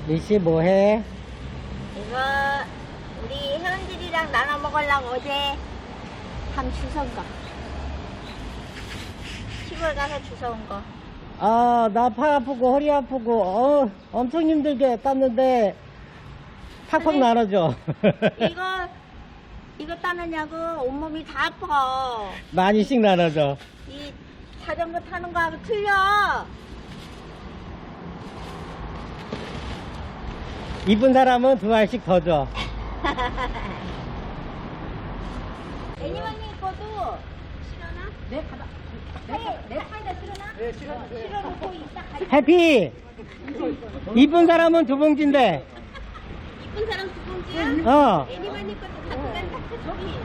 미씨 뭐해? 이거 우리 회원들이랑 나눠 먹으려고 어제 밤 주워온 거. 시골 가서 주워온 거. 아, 나 팔 아프고 허리 아프고 엄청 힘들게 땄는데 팍팍 아니, 나눠줘. 이거 따느냐고 온몸이 다 아파. 많이씩 나눠줘. 이 자전거 타는 거하고 틀려. 이쁜 사람은 두 알씩 더 줘. 애니멀님 거도 실어나? 내 파에다 실어나? 네, 실어놓고 이따 가지고. 해피! 이쁜 사람은 두 봉지인데. 이쁜 사람 두 봉지야? 어. 애니멀님 것도 갖고 간다. 저기.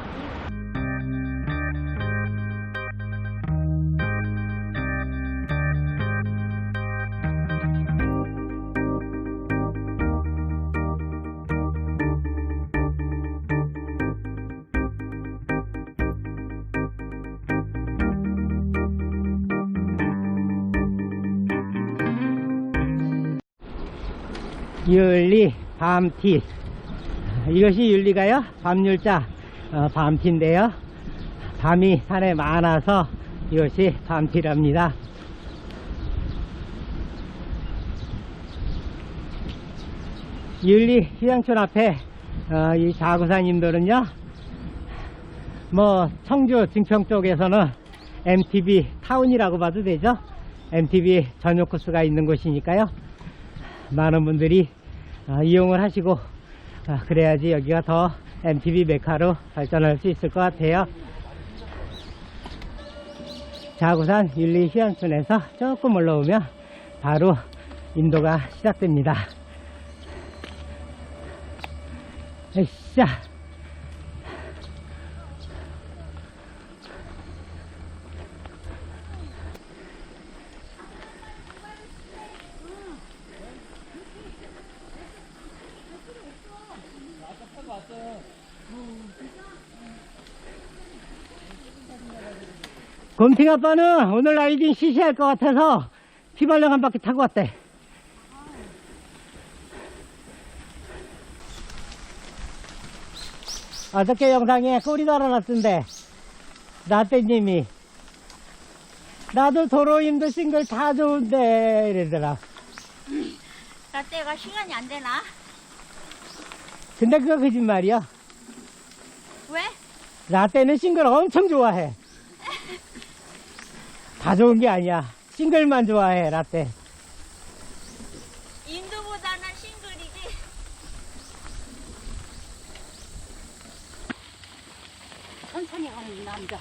율리 밤티. 이것이 율리가요 밤율자 밤티인데요. 밤이 산에 많아서 이것이 밤티랍니다. 율리 휴양촌 앞에 이 자구사님들은요, 뭐 청주 증평 쪽에서는 MTB 타운이라고 봐도 되죠. MTB 전용 코스가 있는 곳이니까요, 많은 분들이 이용을 하시고 그래야지 여기가 더 MTB 메카로 발전할 수 있을 것 같아요. 자구산 율리 휴양촌에서 조금 올라오면 바로 인도가 시작됩니다. 으쌰. 곰팅 아빠는 오늘 라이딩 시시할 것 같아서 휘발령 한 바퀴 타고 왔대. 어저께 영상에 꼬리 달아놨던데 나떼님이 나도 도로임도 싱글 다 좋은데 이러더라. 라떼가 시간이 안 되나? 근데 그거 거짓말이야. 왜? 라떼는 싱글 엄청 좋아해. 다 좋은 게 아니야. 싱글만 좋아해 라떼. 인도보다는 싱글이지. 천천히 가는 남자.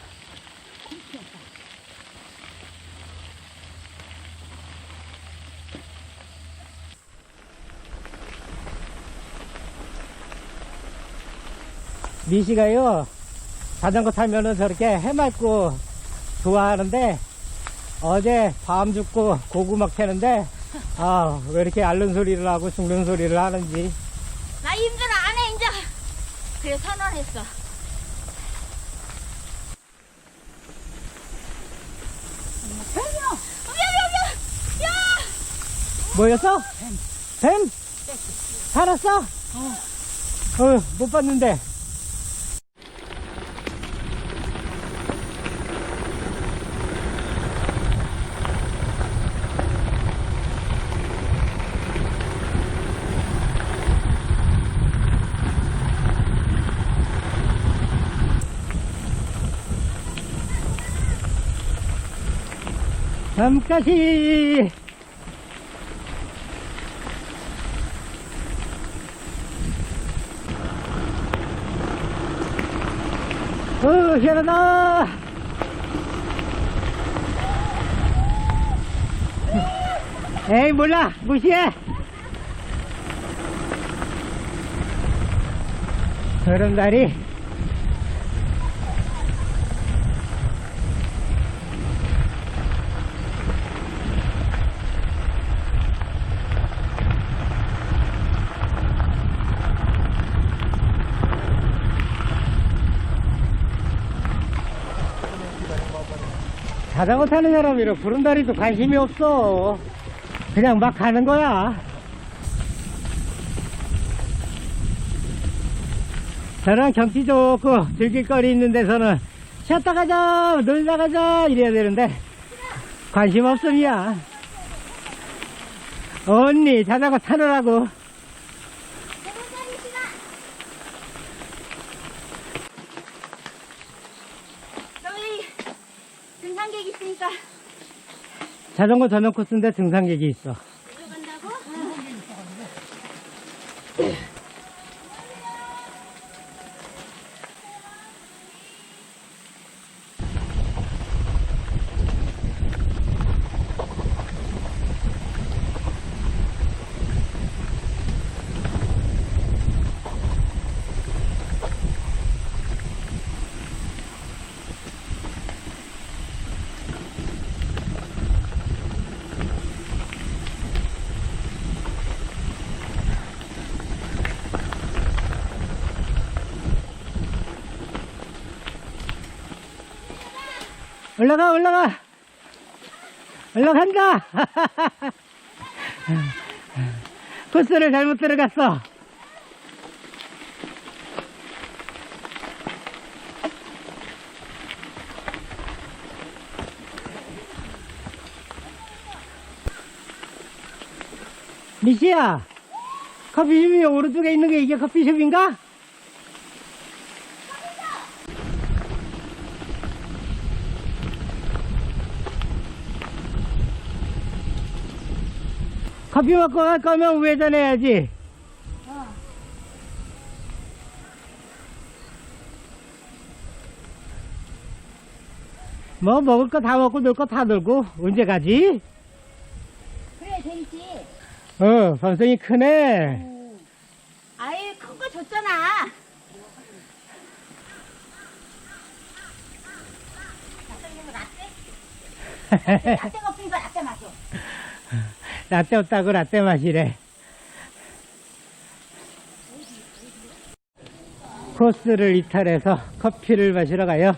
미시가요 자전거 타면은 저렇게 해맑고 좋아하는데 어제 밤 죽고 고구 막 캐는데 왜 이렇게 앓는 소리를 하고 죽는 소리를 하는지. 나 힘들어 안 해 이제. 그래 선언했어. 야! 뭐였어? 뱀? 살았어? 못 봤는데. 밤까지. 시원하다. 에이 몰라 무시해. 흐름다리. 자전거 타는 사람이라 구름다리도 관심이 없어. 그냥 막 가는 거야. 저런 경치 좋고 즐길 거리 있는 데서는 쉬었다 가자, 놀다 가자 이래야 되는데 관심 없음이야. 언니 자전거 타느라고. 저희 등산객 있으니까 자전거 전용 코스인데 등산객이 있어. 들어간다고? 올라가, 올라가! 올라간다! 코스를 잘못 들어갔어. 미시야, 커피숍이 오른쪽에 있는 게 이게 커피숍인가? 커피 먹고 갈 거면 우회전해야지. 뭐 먹을 거 다 먹고 놀 거 다 놀고 언제 가지? 그래 재밌지. 선생이 크네. 아이 큰 거 줬잖아. 라떼가 없으니까 라떼 마셔. 라떼 없다고 라떼 마시래. 코스를 이탈해서 커피를 마시러 가요.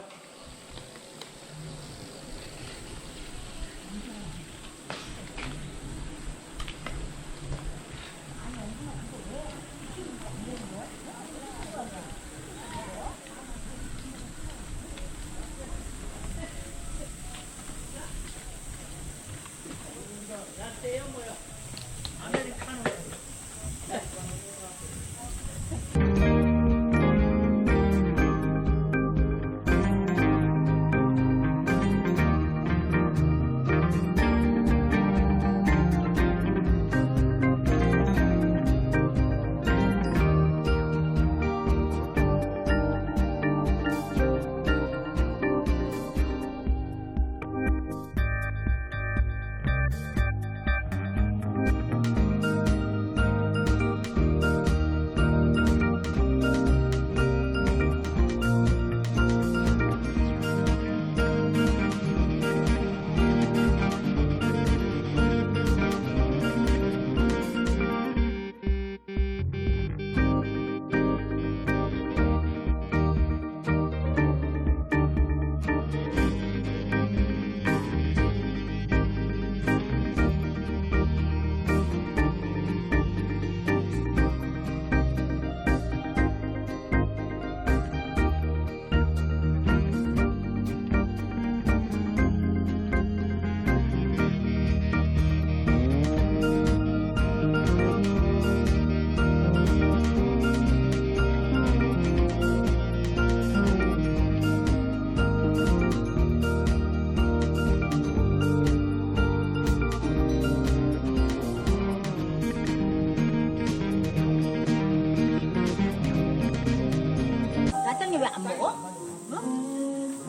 라떼는 왜 안 먹어?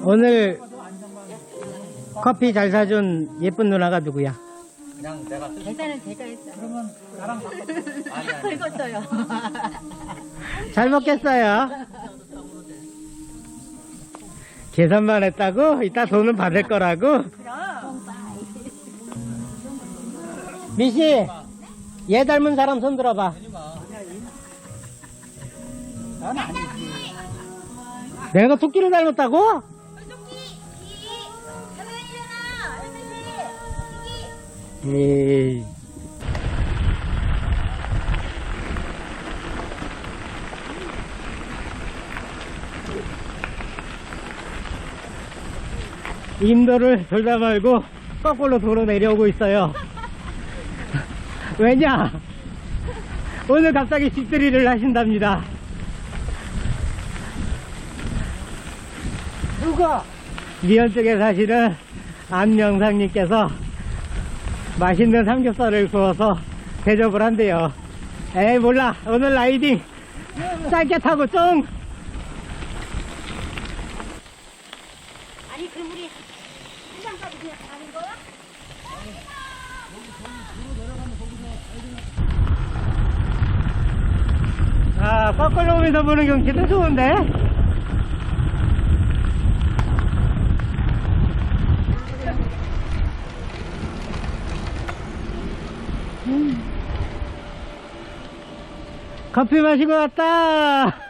오늘 커피 잘 사준 예쁜 누나가 누구야? 그냥 내가 뜻 계산은 제가 했어. 그러면 나랑 아니 긁었어요. 잘 먹겠어요. 계산만 했다고? 이따 돈은 받을 거라고? 그럼. 미시, 얘 닮은 사람 손 들어봐. 난 아니지. 내가 토끼를 닮았다고? 에이. 임도를 돌다 말고 거꾸로 도로 내려오고 있어요. 왜냐? 오늘 갑자기 집들이를 하신답니다. 누가? 미연 쪽에 사시는 안명상님께서 맛있는 삼겹살을 구워서 대접을 한대요. 에이 몰라, 오늘 라이딩 짧게 타고 쫑. 아니 그럼 우리 시장까지 그냥 가는 거야? 아, 거꾸로 오면서 보는 경치도 좋은데? 커피 마시고 왔다!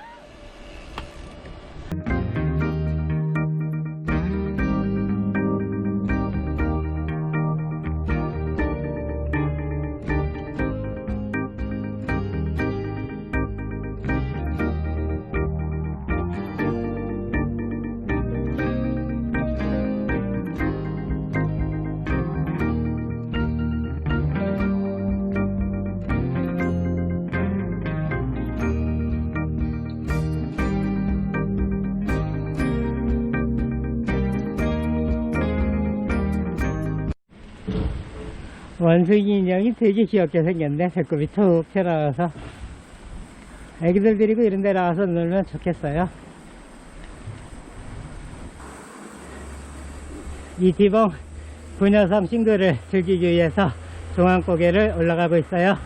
원숭이 인형이 되게 귀엽게 생겼네. 배꼽이 툭 튀어나와서 애기들 데리고 이런 데 나와서 놀면 좋겠어요. 이 디봉 부녀섬 싱글을 즐기기 위해서 중앙고개를 올라가고 있어요.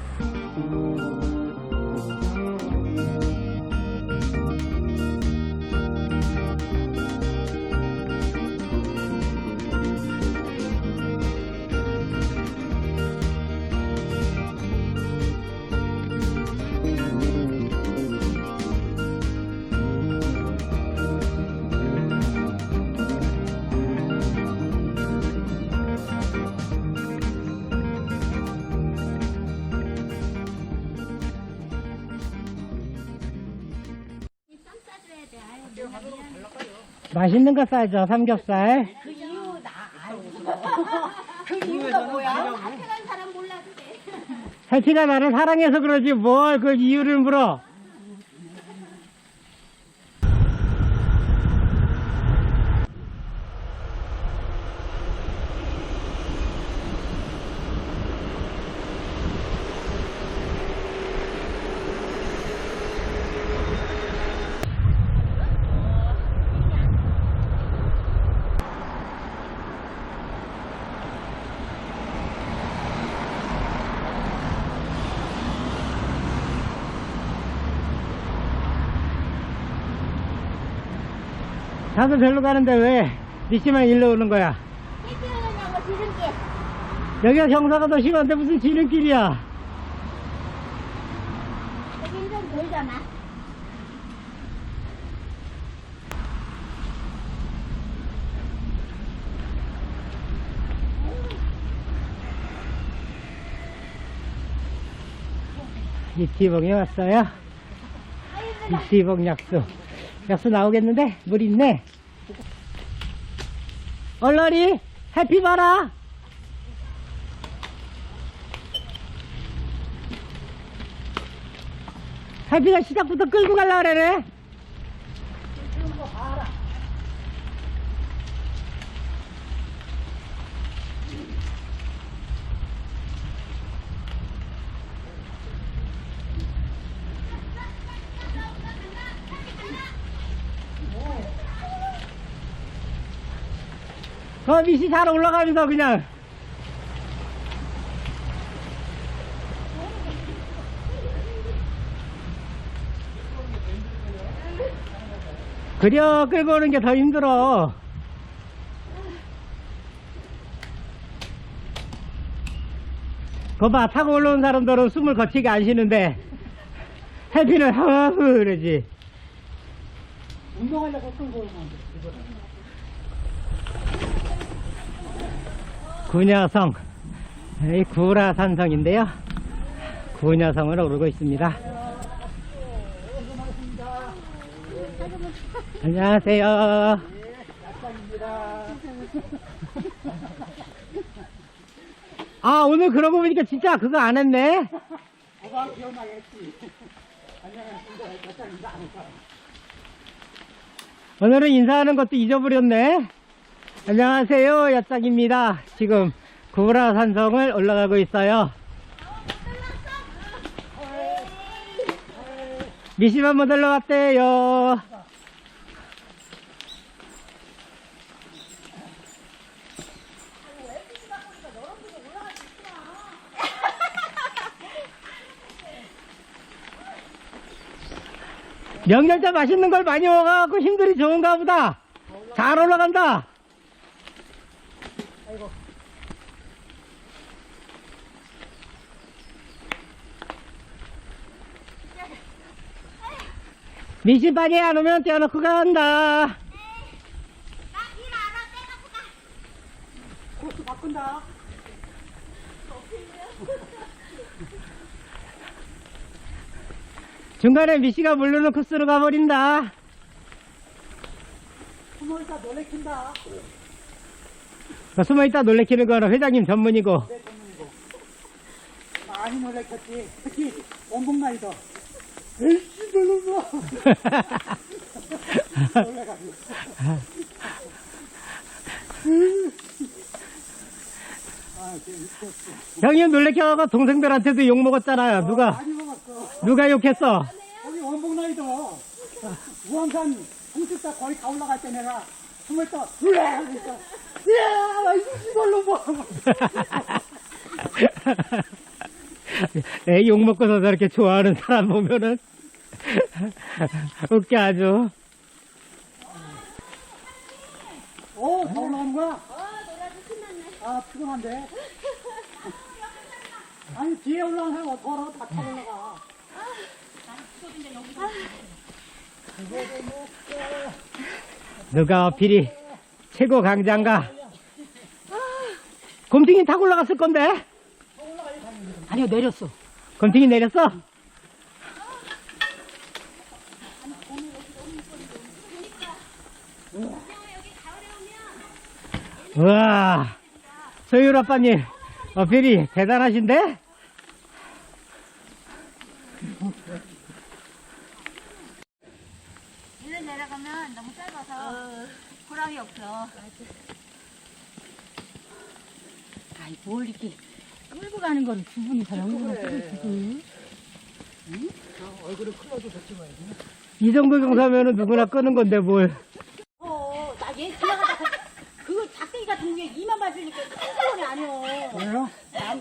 맛있는 거 싸죠. 삼겹살. 그 이유 그 이유가 뭐야? 앞에간 사람 몰라도 돼. 해피가 나를 사랑해서 그러지 뭘 그 이유를 물어. 나도 별로 가는데 왜 니씨만 일로 오는 거야? 뛰어가냐고 지름길. 여기가 경사가 더 심한데 무슨 지름길이야? 여긴 좀 돌잖아. 이티봉에 왔어요. 이티봉 약수. 약수 나오겠는데? 물 있네. 얼라리 해피 봐라. 해피가 시작부터 끌고 갈라 그러네. 밑이 잘 올라가면서 그냥 그려 끌고 오는 게 더 힘들어. 거봐 타고 올라온 사람들은 숨을 거치게 안 쉬는데 해피는 하하흐 그러지. 운동하려고 끌고 오는 건데. 구녀성, 이 구라산성인데요. 구녀성을 오르고 있습니다. 안녕하세요. 아, 오늘 그러고 보니까 진짜 그거 안 했네. 오빠 기억나게 했지. 안녕하십니까. 여자 인사 안 했어. 오늘은 인사하는 것도 잊어버렸네. 안녕하세요, 야짝입니다. 지금 구라산성을 올라가고 있어요. 미시만 못 올라갔대요. 명절 때 맛있는 걸 많이 먹어갖고 힘들이 좋은가 보다. 잘 올라간다. 미신 빨리 안 오면 떼어놓고 간다. 코스 바꾼다. 중간에 미씨가 모르는 코스로 가버린다. 숨어있다 놀래킨다. 숨어있다 놀래키는 거는 회장님 전문이고. 내 전문이고. 많이 놀래켰지. 특히 원봉나이더. 에이씨 놀랐어. 놀래가지고. 아, 재밌었어. 형님 놀래켜가 동생들한테도 욕 먹었잖아요. 많이 먹었어. 누가 욕했어? 거기 원봉나이더. 우암산 홍수사 거의 다 올라갈 때 내가 숨어있다. 으아! 그러니까. 으아! 이걸로 뭐. 욕 먹고서 저렇게 좋아하는 사람 보면은 웃겨 아주. 오, 다 올라가는 거야? 아, 피곤한데. 아니, 뒤에 올라가는 사람 어떡하라고 다 타고 올라가. 누가 어필이 최고 강자인가? 곰탱이 타고 올라갔을 건데? 아니요, 내렸어. 곰탱이 내렸어? 우와, 소율 아빠님 어필이 대단하신데? 일로 내려가면 너무 짧아서 보람이 없어. 아이, 뭘 이렇게 끌고 가는 거를 두 분이서 연구를 끌고 얼굴을 클러도 좋지 뭐. 이 정도 경사면은 누구나 끄는 건데 뭘. 나 얘 지나가다가 그거 작대기 같은 게 이만 맞으니까 큰 소리 아니여. 왜요?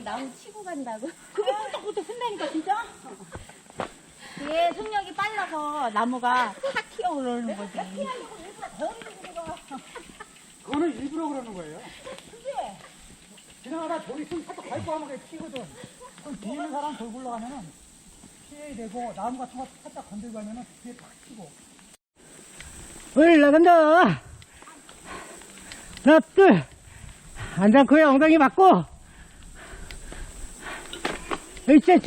나무 치고 간다고. 그게 꿀떡꿀떡 쓴다니까 진짜. 얘 속력이 빨라서 나무가 탁 튀어 오르는 거지. 그거는 일부러 그러는 거예요. 지나가다 저기 있으면 살짝 밟고 하면 그게 튀거든. 그럼 뒤에 있는 사람 돌고 올라가면은 피해야 되고 나무 같은 거 살짝 건들고 하면은 뒤에 탁 튀고. 올라간다. 하나, 둘. 앉아코에 엉덩이 맞고. 으쌰.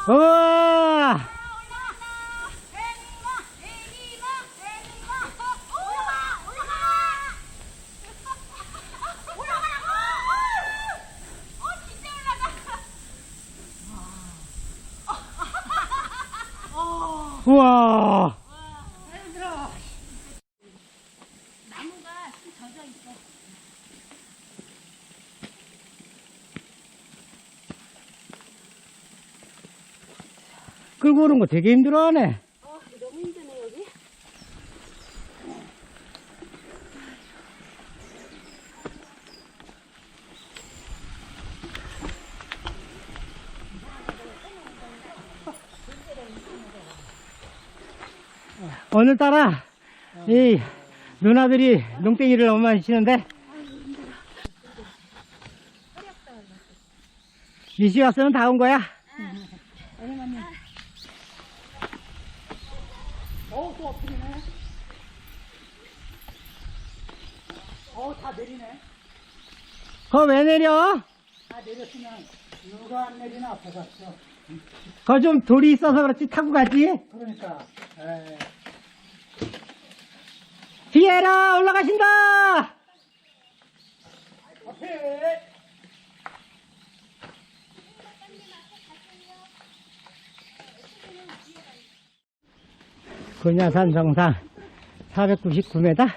우와. 우와. 나무가 좀 젖어 있어. 끌고 오는 거 되게 힘들어하네. 너무 힘드네 여기. 오늘따라 이 누나들이 농땡이를 너무 많이 치는데 미시 왔으면 다 온 거야. 또 엎드리네. 다 내리네. 그거 왜 내려? 다 내렸으면 누가 안 내리나 앞에 갔어. 그거 좀 돌이 있어서 그렇지 타고 가지. 그러니까. 에이. 비에라 올라가신다. 군야산 정상 499m.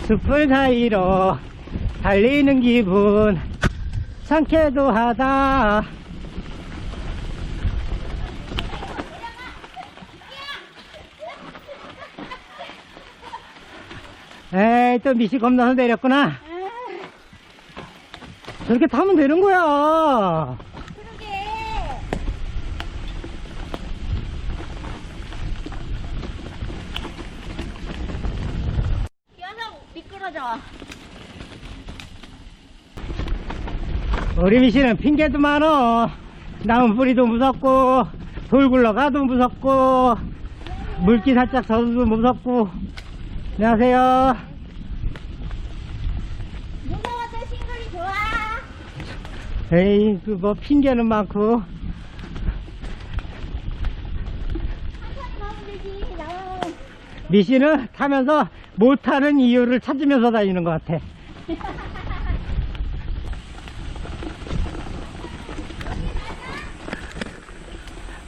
숲을 사이로 달리는 기분 상쾌도 하다. 에이, 또 미시 겁나서 내렸구나. 저렇게 타면 되는 거야. 그러게. 뛰어서 미끄러져. 우리 미시는 핑계도 많어. 나무 뿌리도 무섭고, 돌 굴러가도 무섭고, 물기 살짝 젖어도 무섭고. 안녕하세요. 무서워도 싱글이 좋아. 에이, 그 뭐 핑계는 많고. 천천히 가면 되지. 나와. 미시는 타면서 못타는 이유를 찾으면서 다니는 것 같아.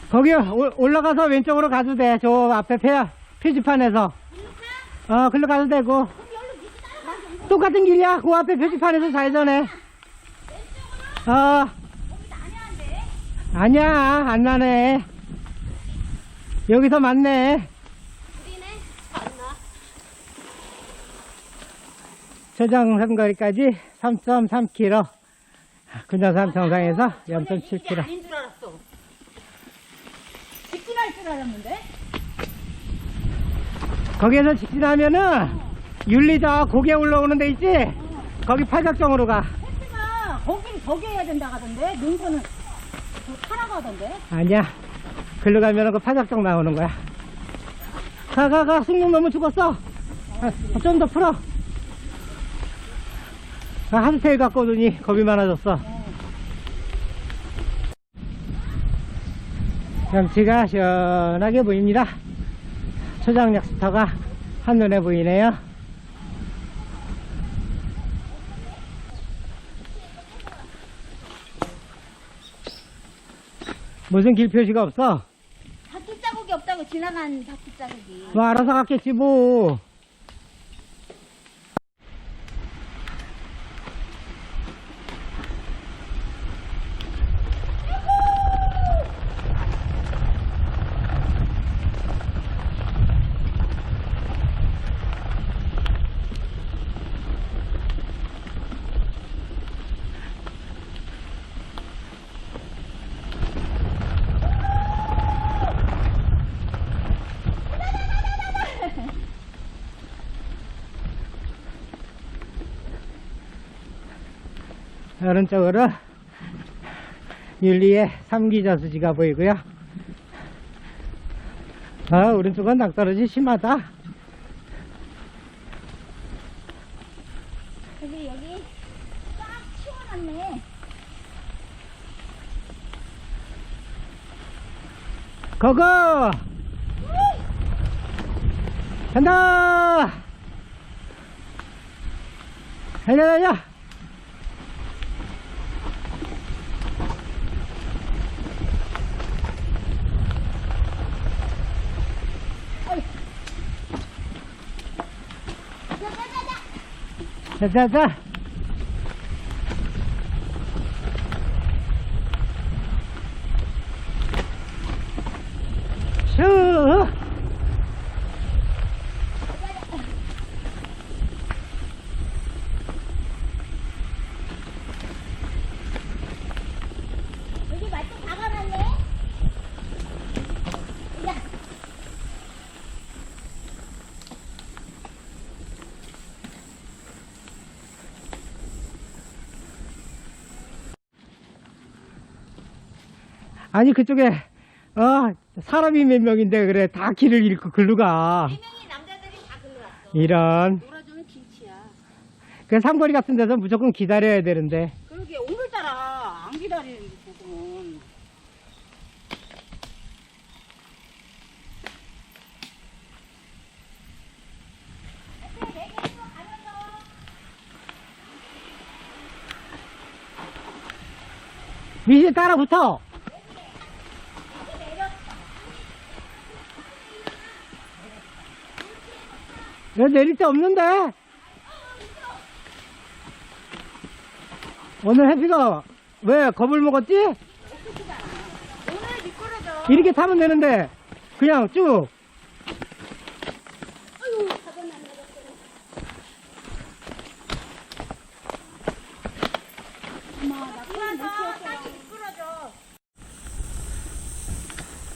거기 올라가서 왼쪽으로 가도 돼. 저 앞에 표지판에서. 글로 가도 되고. 똑같은 길이야. 그 앞에 표지판에서 좌회전해. 아니야, 안 나네. 여기서 맞네. 우리는 안 나. 최장 삼거리까지 3.3km. 군야산 정상에서 0.7km. 아닌 줄 알았어. 직진할 줄 알았는데. 거기에서 직진하면은 윤리저 고개 올라오는 데 있지? 거기 팔각정으로 가. 혜트가 거기를 저기 해야 된다 하던데. 능선은 저 타라고 하던데. 아니야. 글로 가면은 그 팔각정 나오는 거야. 가. 숭늉 너무 죽었어. 좀 더 풀어. 하드테일 갖고 오더니 겁이 많아졌어. 경치가 시원하게 보입니다. 초장역 스터가 한눈에 보이네요. 무슨 길 표시가 없어? 바퀴 자국이 없다고 지나간 바퀴 자국이. 뭐 알아서 갔겠지 뭐. 오른쪽으로 윤리의 삼기저수지가 보이고요. 오른쪽은 낭떠러지 심하다. 여기 쫙 치워놨네. 고고! 간다! 달려! 자. 슈! 여기 말뚝 박아놨네. 야. 아니, 그쪽에, 사람이 몇 명인데, 그래. 다 길을 잃고 글로 가. 4명이 남자들이 다 글로 갔어. 이런. 놀아주는 김치야. 그 삼거리 같은 데서 무조건 기다려야 되는데. 그러게 오늘따라 안 기다리는 거구먼. 미시 따라 붙어. 여기 내릴 데 없는데? 오늘 해피가 왜 겁을 먹었지? 오늘 미끄러져. 이렇게 타면 되는데 그냥 쭉. 아유, 사건 안 나갔어. 엄마, 나 땅이 미끄러져.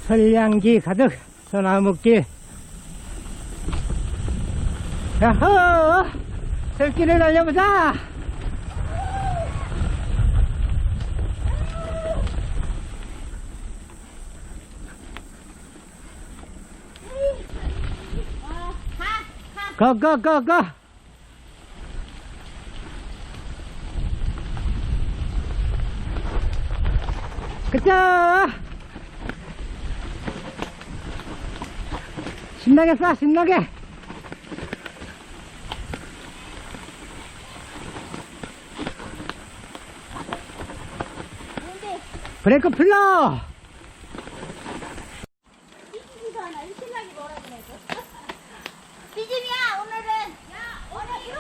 설량기 가득 소나무길. 야호! 들길을 달려보자! 고! 그쵸! 신나게 쏴, 신나게! 브레이크 풀러! 삐집이도 하나, 이 신랑이 뭐라 그래서. 삐집이야, 오늘은. 야, 오늘 이거.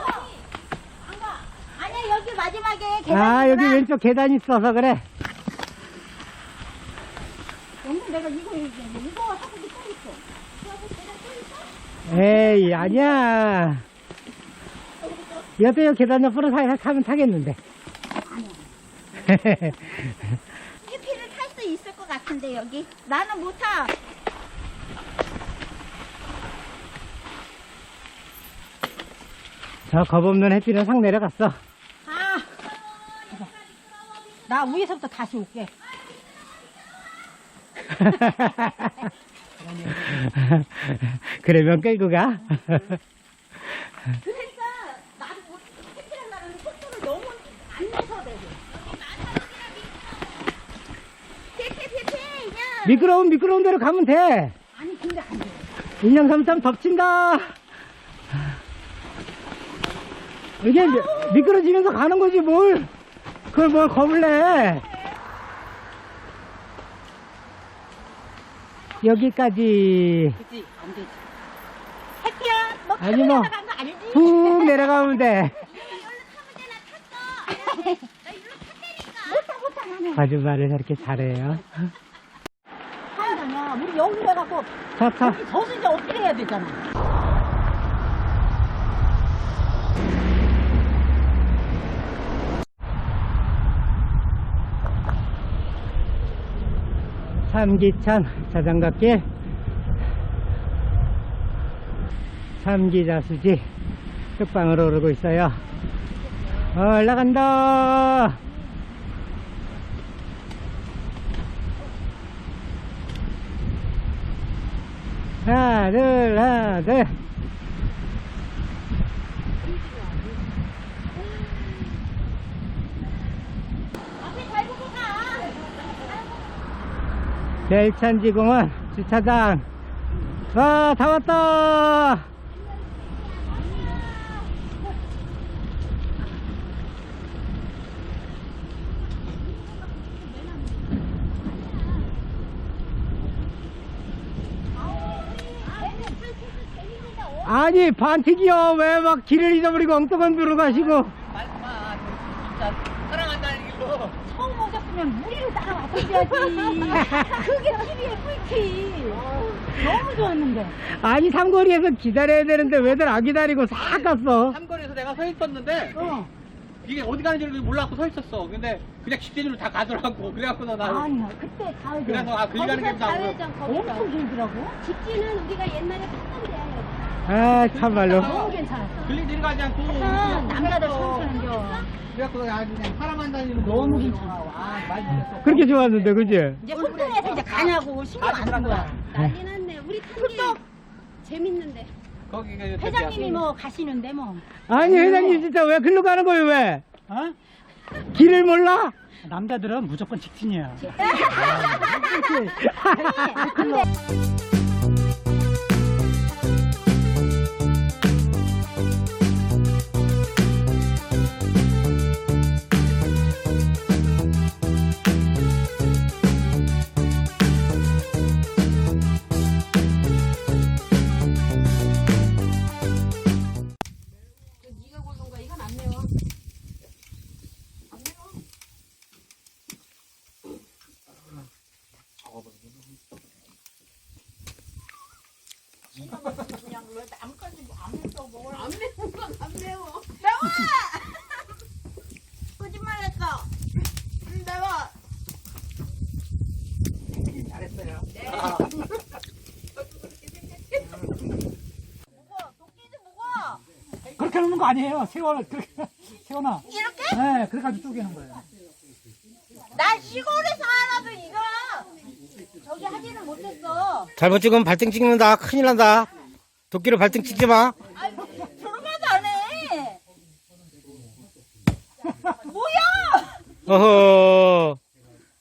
안 가. 아니야, 여기 마지막에 계단. 아, 여기 왼쪽 계단 있어서 그래. 오늘 내가 이거 하고 또 있어. 에이, 아니야. 여태 계단 옆으로 살살 타면 타겠는데. 해피를 탈 수 있을 것 같은데, 여기. 나는 못 타. 저 겁없는 해피는 상 내려갔어. 아. 나 위에서부터 다시 올게. 그러면 끌고 가. 그러니까 나도 뭐 해피를 나가는 속도를 너무 안 내서 되고. 야. 미끄러운 대로 가면 돼. 아니 근데 안 돼. 인형삼삼 덮친다. 이게 미끄러지면서 가는 거지 뭘. 그걸 뭘 겁을 내. 여기까지. 그치 안 되지. 해피야 너 타고 아니 뭐 내려간 거 알지? 훅 내려가면 돼. 못 타, 못 타, 나는. 거짓말을 저렇게 잘해요. 하이다냐 우리 여기 해갖고 차. 저수 이제 어떻게 해야 되잖아. 삼기천 자전거길. 삼기자수지 끝방으로 오르고 있어요. 올라간다. 하나 둘. 앞에 잘 보고 가. 제일천지공원 주차장. 와, 다 왔다. 아니, 반칙이요. 왜 막 길을 잊어버리고 엉뚱한 데로 가시고. 말마 진짜 사랑한다는 길로. 처음 오셨으면 무리를 따라왔어야지. 그게 TV의 꿀팁. 너무 좋았는데. 아니, 삼거리에서 기다려야 되는데 왜들 안 기다리고 싹 갔어. 삼거리에서 내가 서 있었는데 어. 이게 어디 가는지 몰라갖고 서 있었어. 근데 그냥 직진으로 다 가더라고. 그래갖고 나 아니야, 그때 가야죠. 그래서 아, 거기 가는 게 나고. 엄청 길더라고. 직진은 우리가 옛날에 탔던데 아, 참말로. 너무 괜찮았어. 글리 내려가지 않고. 남자들 춤추는겨. 그래갖고 아주 그냥 사람만 다니면 너무 괜찮아. 와, 많이 됐어. 그렇게 좋았는데, 그지? 이제 혼돈에서 이제 가냐고 신경 안 쓴 거야. 난리 났네. 우리 탄게 재밌는데. 거기가 회장님이 뭐 가시는데 뭐. 아니, 회장님 진짜 왜 글로 가는 거예요, 왜? 어? 길을 몰라? 남자들은 무조건 직진이야. 근데 네가 고른 거야. 이건 안 매워. 안 매운 건 안 매워. 거짓말했어. 매워. 잘했어요. 도끼도 무거워. 그렇게 하는 거 아니에요. 세워나. 세워나. 이렇게? 네, 그래가지고 쪼개는 거예요. 나 시골에서 알아도 이거 저기 하지는 못했어. 잘못 찍으면 발등 찍는다. 큰일 난다. 도끼로 발등 찍지 마. 아이, 저런 말도 안 해. 뭐야? 어허.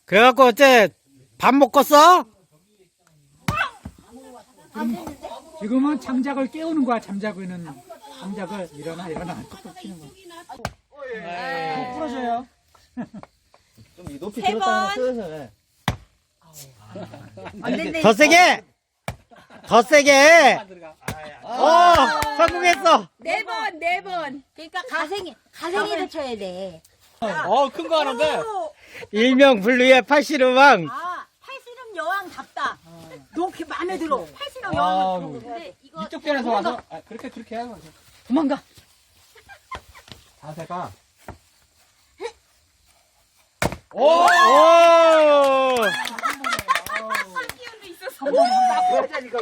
그래갖고 어째 밥 먹었어? 지금은 장작을 깨우는 거야. 장작을 일어나 뚝뚝 치는 거. 부러져요. 좀 높이 세 들었다가 번. 쓰여서. 안 된대. 더 세게! 더 세게! 성공했어! 네 번. 그러니까 가생이를 쳐야 돼. 큰 거 하는데. 일명 불류의 팔씨름왕. 아, 팔씨름 여왕답다. 너 그게 마음에 들어. 팔씨름 아우. 여왕은 근데 이거 이쪽 편에서 와서 그렇게 하는 거죠. 도망가. 자세가. 오! 기운도 있었어. 오! 보여자니까.